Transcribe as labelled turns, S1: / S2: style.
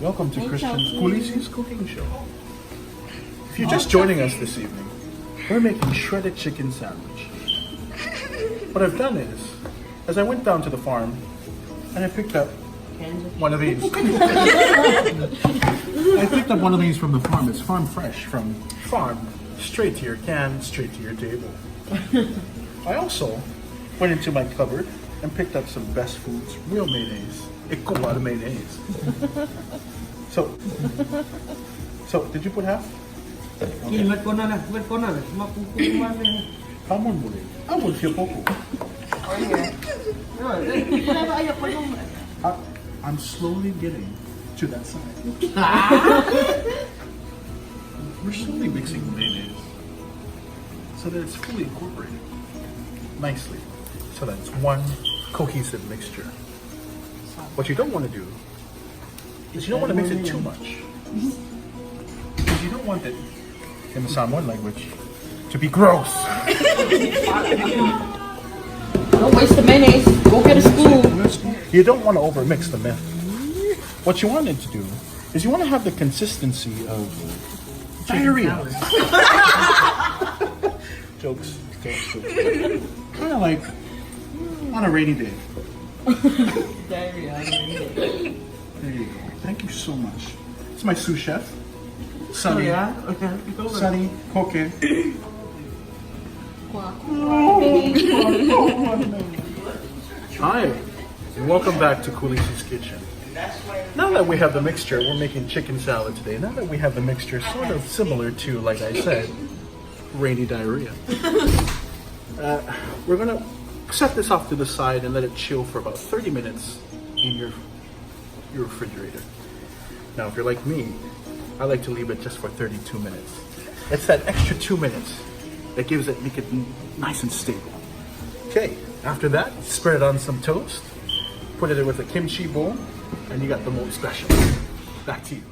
S1: Welcome to Christian Kulisi's cooking show. If you're just joining us this evening, we're making shredded chicken sandwich. What I've done is, as I went down to the farm, and I picked up one of these. I picked up one of these from the farm. It's farm fresh, from farm, straight to your can, straight to your table. I also went into my cupboard and picked up some Best Foods real mayonnaise. Ikaw wala mayonnaise. So, did you put half?
S2: Okay.
S1: Hamon mo rin. Hamon siya poco. I'm slowly getting to that side. We're slowly mixing mayonnaise so that it's fully incorporated nicely, so that it's one cohesive mixture. What you don't want to do is you don't want to mix it too much, because you don't want it, in the Samoan language, to be gross.
S3: Don't waste the mayonnaise. Go get a spoon.
S1: You don't want to overmix the myth. What you want it to do is you want to have the consistency of diarrhea. Jokes. Kind of like on a rainy day.
S3: Diarrhea.
S1: There you go. Thank you so much. It's my sous chef, Sunny. Sunny, Koke. Hi, and welcome back to Kulisi's Kitchen. Now that we have the mixture, we're making chicken salad today. Now that we have the mixture sort of similar to, like I said, rainy diarrhea. We're gonna set this off to the side and let it chill for about 30 minutes in your refrigerator. Now, if you're like me, I like to leave it just for 32 minutes. It's that extra 2 minutes that make it nice and stable. Okay, after that, spread it on some toast, put it in with a kimchi bowl, and you got the most special. Back to you.